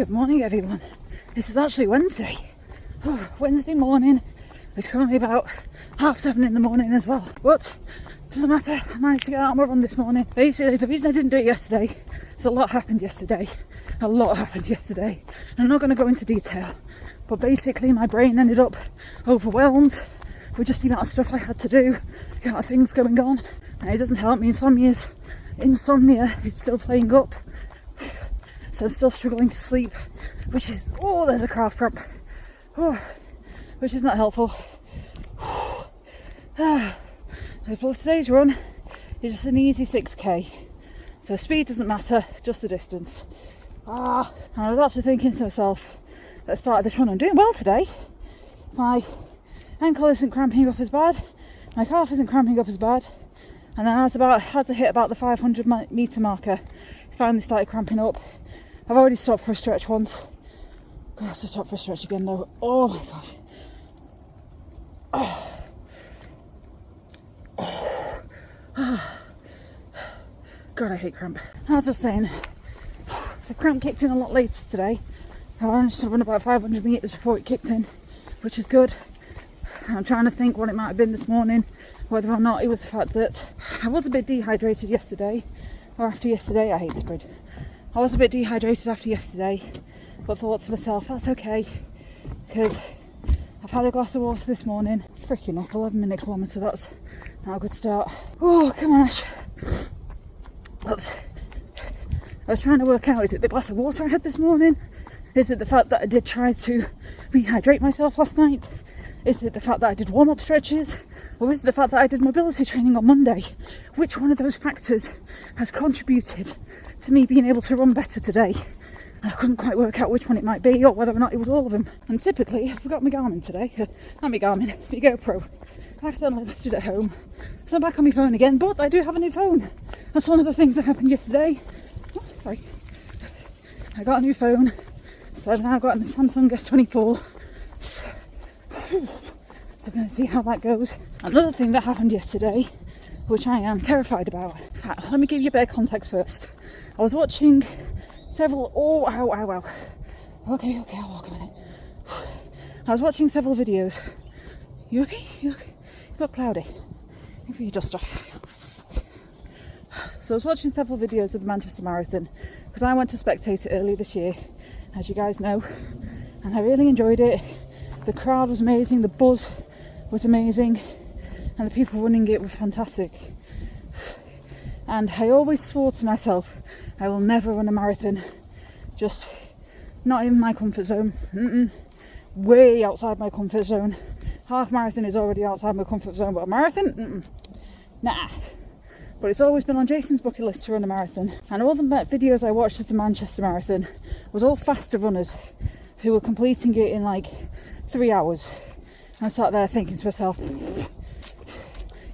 Good morning everyone. This is actually Wednesday. Wednesday morning. It's currently about 7:30 in the morning as well. But doesn't matter, I managed to get out on my run this morning. Basically the reason I didn't do it yesterday is a lot happened yesterday. And I'm not going to go into detail. But basically my brain ended up overwhelmed with just the amount of stuff I had to do, the amount of things going on. And it doesn't help me, insomnia, it's still playing up. So I'm still struggling to sleep, which is, there's a calf cramp, which is not helpful. Today's run is just an easy 6k, so speed doesn't matter, just the distance. And I was actually thinking to myself at the start of this run, I'm doing well today. My ankle isn't cramping up as bad, my calf isn't cramping up as bad, and then as I hit about the 500 metre marker, it finally started cramping up. I've already stopped for a stretch once. I'm gonna have to stop for a stretch again though. Oh my gosh. God, I hate cramp. As I was saying, the cramp kicked in a lot later today. I managed to run about 500 metres before it kicked in, which is good. I'm trying to think what it might have been this morning, whether or not it was the fact that I was a bit dehydrated yesterday, or after yesterday. I hate this bridge. I was a bit dehydrated after yesterday, but thought to myself, that's okay, because I've had a glass of water this morning. Freaking heck, 11-minute kilometre, that's not a good start. Oh, come on, Ash. But I was trying to work out, is it the glass of water I had this morning? Is it the fact that I did try to rehydrate myself last night? Is it the fact that I did warm-up stretches? Or is it the fact that I did mobility training on Monday? Which one of those factors has contributed to me being able to run better today? I couldn't quite work out which one it might be, or whether or not it was all of them. And typically, I forgot my Garmin today. Not my Garmin, my GoPro. I accidentally left it at home. So I'm back on my phone again, but I do have a new phone. That's one of the things that happened yesterday. Oh, sorry. I got a new phone. So I've now got a Samsung S24. So I'm going to see how that goes. Another thing that happened yesterday, which I am terrified about. In fact, let me give you a bit of context first. I was watching several... Okay, I'll walk a minute. I was watching several videos. You okay? You look cloudy. Maybe you dust off. So I was watching several videos of the Manchester Marathon, because I went to spectate it earlier this year, as you guys know, and I really enjoyed it. The crowd was amazing, the buzz was amazing, and the people running it were fantastic. And I always swore to myself, I will never run a marathon, just not in my comfort zone. Way outside my comfort zone. Half marathon is already outside my comfort zone, but a marathon? Nah. But it's always been on Jason's bucket list to run a marathon. And all the videos I watched of the Manchester Marathon was all faster runners who were completing it in like 3 hours. And I sat there thinking to myself,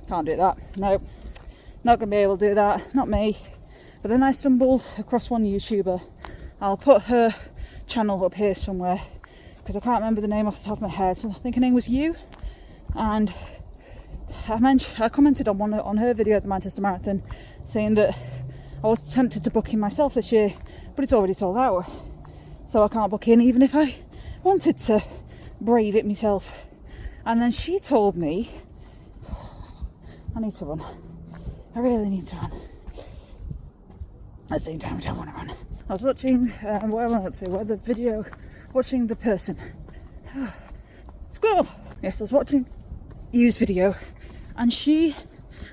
can't do that. No, not going to be able to do that. Not me. But then I stumbled across one YouTuber. I'll put her channel up here somewhere, because I can't remember the name off the top of my head. So I think her name was You. And I commented on her video at the Manchester Marathon, saying that I was tempted to book in myself this year, but it's already sold out. So I can't book in even if I wanted to brave it myself. And then she told me, I need to run. I really need to run. At the same time, I don't want to run. I was watching, watching the person. Squirrel! Yes, I was watching Yu's video, and she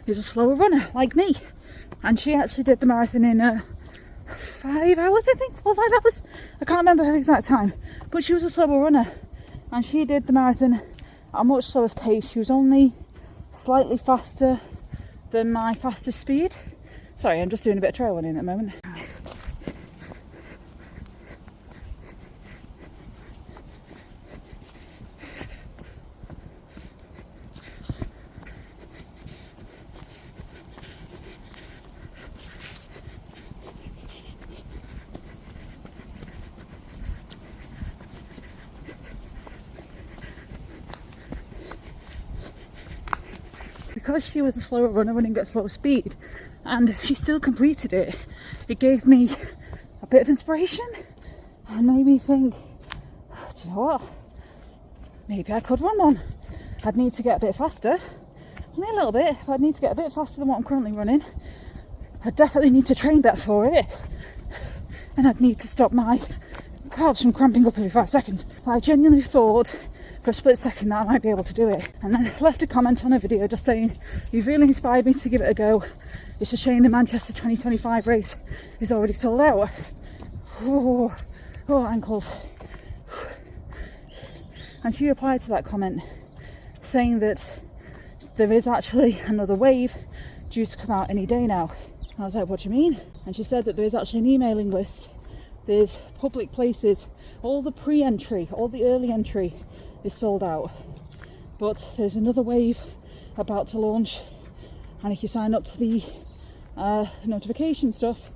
is a slower runner, like me. And she actually did the marathon in 5 hours, I think, 4 or 5 hours. I can't remember her exact time, but she was a slower runner. And she did the marathon at a much slower pace. She was only slightly faster than my fastest speed. Sorry, I'm just doing a bit of trail running at the moment. Because she was a slower runner running at slower speed, and she still completed it, it gave me a bit of inspiration. and made me think, do you know what? Maybe I could run one. I'd need to get a bit faster. Only a little bit, but I'd need to get a bit faster than what I'm currently running. I'd definitely need to train better for it. And I'd need to stop my calves from cramping up every 5 seconds. I genuinely thought for a split second that I might be able to do it. And then left a comment on a video just saying, you've really inspired me to give it a go. It's a shame the Manchester 2025 race is already sold out. Oh, ankles. And she replied to that comment saying that there is actually another wave due to come out any day now. And I was like, what do you mean? And she said that there is actually an emailing list. There's public places, all the pre-entry, all the early entry is sold out. But there's another wave about to launch, and if you sign up to the notification stuff,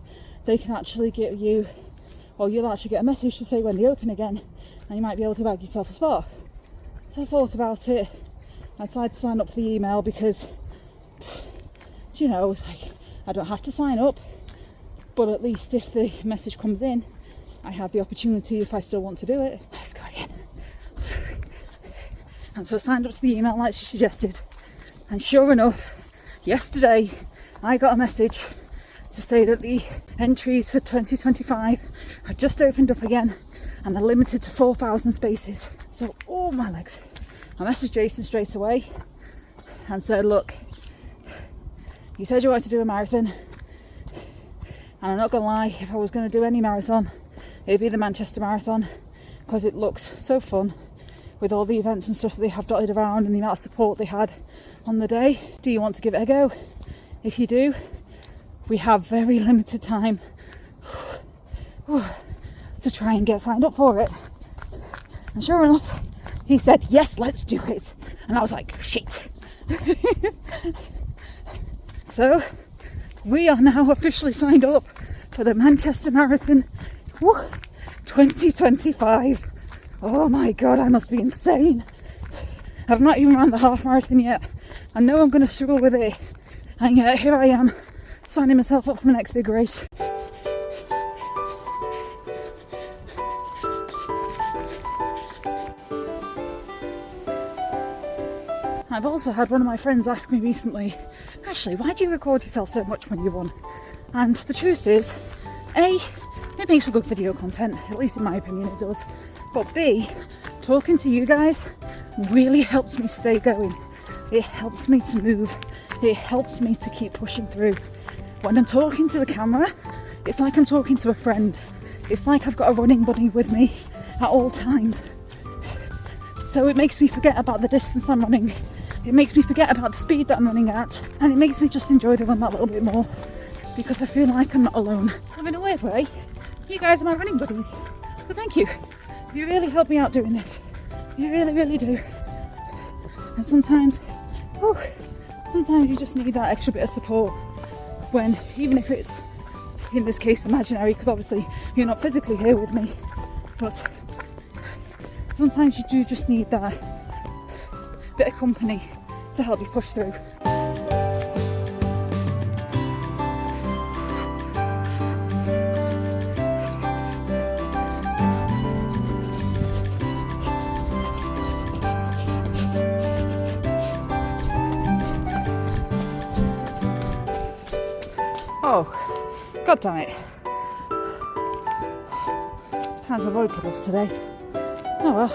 they can actually give you, or you'll actually get a message to say when they open again, and you might be able to bag yourself a spot. So I thought about it. I decided to sign up for the email because, you know, it's like I don't have to sign up, but at least if the message comes in, I have the opportunity if I still want to do it. Let's go again. And so I signed up to the email like she suggested, and sure enough, yesterday I got a message to say that the entries for 2025 had just opened up again and are limited to 4,000 spaces. So, oh my legs. I messaged Jason straight away and said, look, you said you wanted to do a marathon, and I'm not gonna lie, if I was gonna do any marathon, it'd be the Manchester Marathon, because it looks so fun with all the events and stuff that they have dotted around and the amount of support they had on the day. Do you want to give it a go? If you do, we have very limited time to try and get signed up for it. And sure enough, he said, yes, let's do it. And I was like, shit. So we are now officially signed up for the Manchester Marathon 2025. Oh my God, I must be insane. I've not even run the half marathon yet. I know I'm going to struggle with it. And yet here I am, signing myself up for my next big race. I've also had one of my friends ask me recently, Ashley, why do you record yourself so much when you run? And the truth is, A, it makes for good video content, at least in my opinion it does. But B, talking to you guys really helps me stay going. It helps me to move. It helps me to keep pushing through. When I'm talking to the camera, it's like I'm talking to a friend. It's like I've got a running buddy with me at all times. So it makes me forget about the distance I'm running. It makes me forget about the speed that I'm running at, and it makes me just enjoy the run that little bit more, because I feel like I'm not alone. So in a weird way, you guys are my running buddies. So thank you. You really help me out doing this. You really, really do. And sometimes you just need that extra bit of support when, even if it's, in this case, imaginary, because obviously you're not physically here with me, but sometimes you do just need that bit of company to help you push through. Oh, god damn it. Trying to avoid puddles today. Oh well.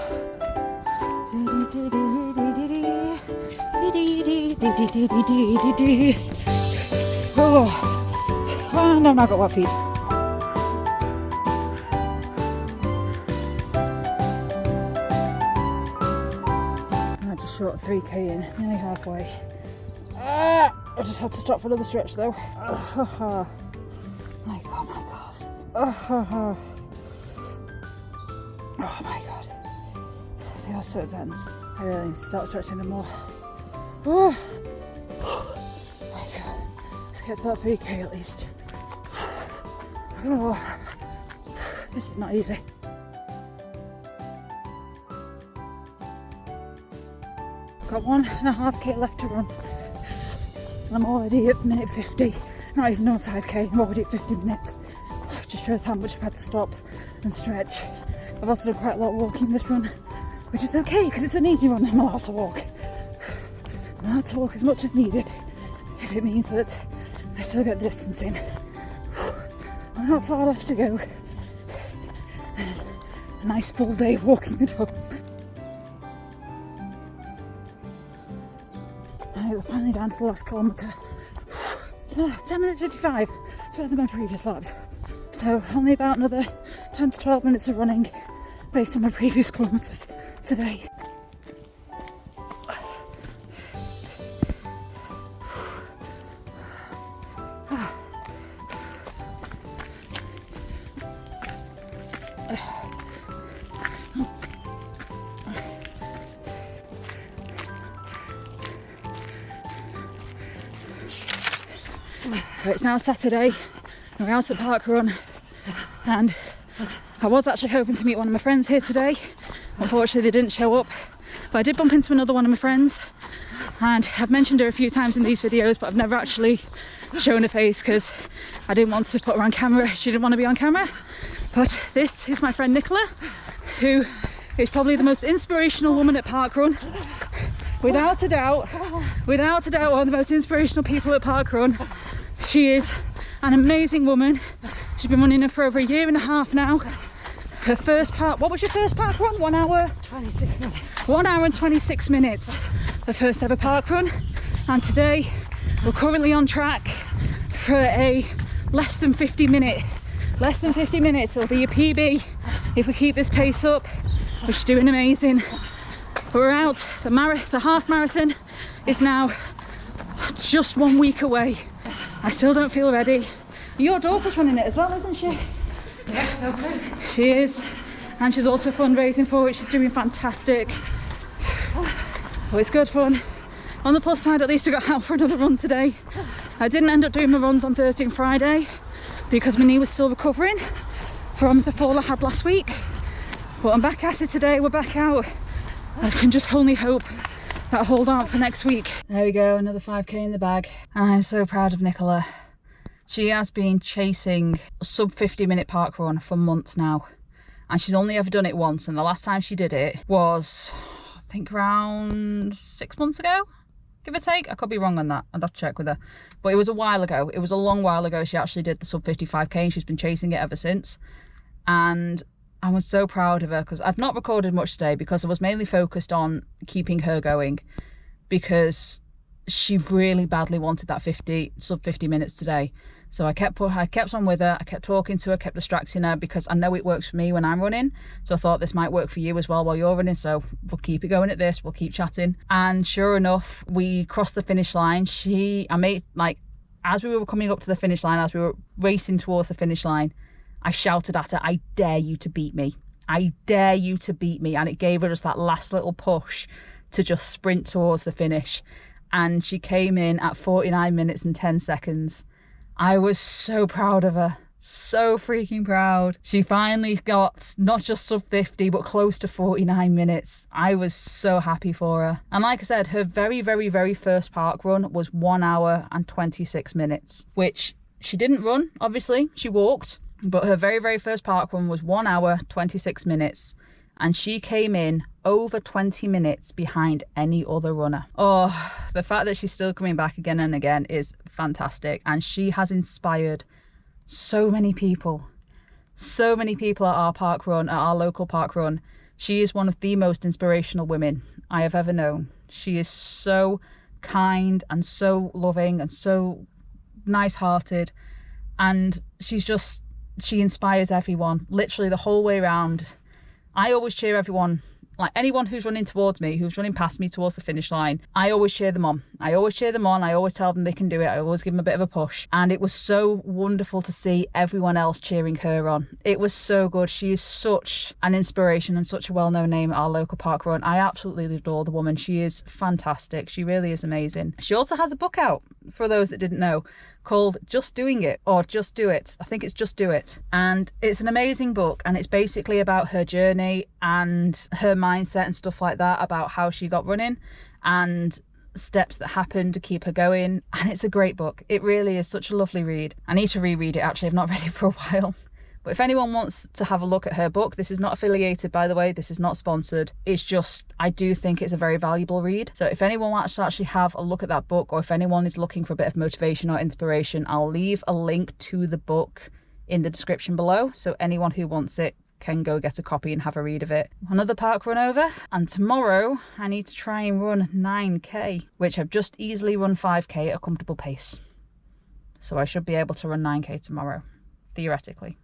Oh, no, I've got wet feet. I just short 3k in, nearly halfway. I just had to stop for another stretch though. My god, my calves. Oh my god. They are so tense. I really need to start stretching them more. Oh my god. Let's get to that 3k at least. Oh, this is not easy. Got 1.5k left to run. And I'm already at minute 50. Not even on 5k, I'm already at 50 minutes. Just shows how much I've had to stop and stretch. I've also done quite a lot of walking this run, which is okay because it's an easy run. I'm allowed to walk. I'm allowed to walk as much as needed if it means that I still get the distance in. I'm not far left to go. And a nice full day of walking the dogs. We're finally down to the last kilometre. 10 minutes 55. It's better than my previous laps. So only about another 10 to 12 minutes of running based on my previous kilometres today. So it's now Saturday and we're out at Park Run, and I was actually hoping to meet one of my friends here today. Unfortunately they didn't show up, but I did bump into another one of my friends, and I've mentioned her a few times in these videos, but I've never actually shown her face because I didn't want to put her on camera. She didn't want to be on camera. But this is my friend Nicola, who is probably the most inspirational woman at Park Run. Without a doubt, one of the most inspirational people at Park Run. She is an amazing woman. She's been running for over a year and a half now. Her first part, what was your first park run? 1 hour? 26 minutes. 1 hour and 26 minutes. The first ever park run. And today we're currently on track for a less than 50 minutes. It'll be a PB if we keep this pace up, which is doing amazing. We're out. The half marathon is now just 1 week away. I still don't feel ready. Your daughter's running it as well, isn't she? Yes, so good. She is. And she's also fundraising for it. She's doing fantastic. Oh, it's good fun. On the plus side, at least I got out for another run today. I didn't end up doing my runs on Thursday and Friday because my knee was still recovering from the fall I had last week. But I'm back at it today. We're back out. I can just only hope that I hold out for next week. There we go, another 5k in the bag. And I'm so proud of Nicola. She has been chasing a sub 50-minute park run for months now. And she's only ever done it once. And the last time she did it was, I think, around 6 months ago, give or take. I could be wrong on that. I'd have to check with her. But it was a while ago. It was a long while ago she actually did the sub 55k, and she's been chasing it ever since. And I was so proud of her because I've not recorded much today because I was mainly focused on keeping her going, because she really badly wanted that sub 50 minutes today. So I kept on with her. I kept talking to her, kept distracting her, because I know it works for me when I'm running. So I thought this might work for you as well while you're running. So we'll keep it going at this. We'll keep chatting. And sure enough, we crossed the finish line. As we were coming up to the finish line, as we were racing towards the finish line, I shouted at her, "I dare you to beat me. I dare you to beat me." And it gave her just that last little push to just sprint towards the finish. And she came in at 49 minutes and 10 seconds. I was so proud of her. So freaking proud. She finally got not just sub 50, but close to 49 minutes. I was so happy for her. And like I said, her very, very, very first park run was 1 hour and 26 minutes, which she didn't run, obviously. She walked. But her very, very first park run was 1 hour, 26 minutes. And she came in over 20 minutes behind any other runner. Oh, the fact that she's still coming back again and again is fantastic. And she has inspired so many people. So many people at our park run, at our local park run. She is one of the most inspirational women I have ever known. She is so kind and so loving and so nice-hearted. And she inspires everyone, literally the whole way around. I always cheer everyone, like anyone who's running towards me, who's running past me towards the finish line. I always cheer them on. I always tell them they can do it. I always give them a bit of a push. And it was so wonderful to see everyone else cheering her on. It was so good. She is such an inspiration and such a well-known name at our local park run. I absolutely adore the woman. She is fantastic. She really is amazing. She also has a book out, for those that didn't know, called Just Doing It, or Just Do It. I think it's Just Do It. And it's an amazing book, and it's basically about her journey and her mindset and stuff like that, about how she got running and steps that happened to keep her going. And it's a great book. It really is such a lovely read. I need to reread it, actually. I've not read it for a while. But if anyone wants to have a look at her book, this is not affiliated, by the way, this is not sponsored. It's just, I do think it's a very valuable read. So if anyone wants to actually have a look at that book, or if anyone is looking for a bit of motivation or inspiration, I'll leave a link to the book in the description below. So anyone who wants it can go get a copy and have a read of it. Another park run over, and tomorrow I need to try and run 9k, which I've just easily run 5k at a comfortable pace. So I should be able to run 9k tomorrow, theoretically.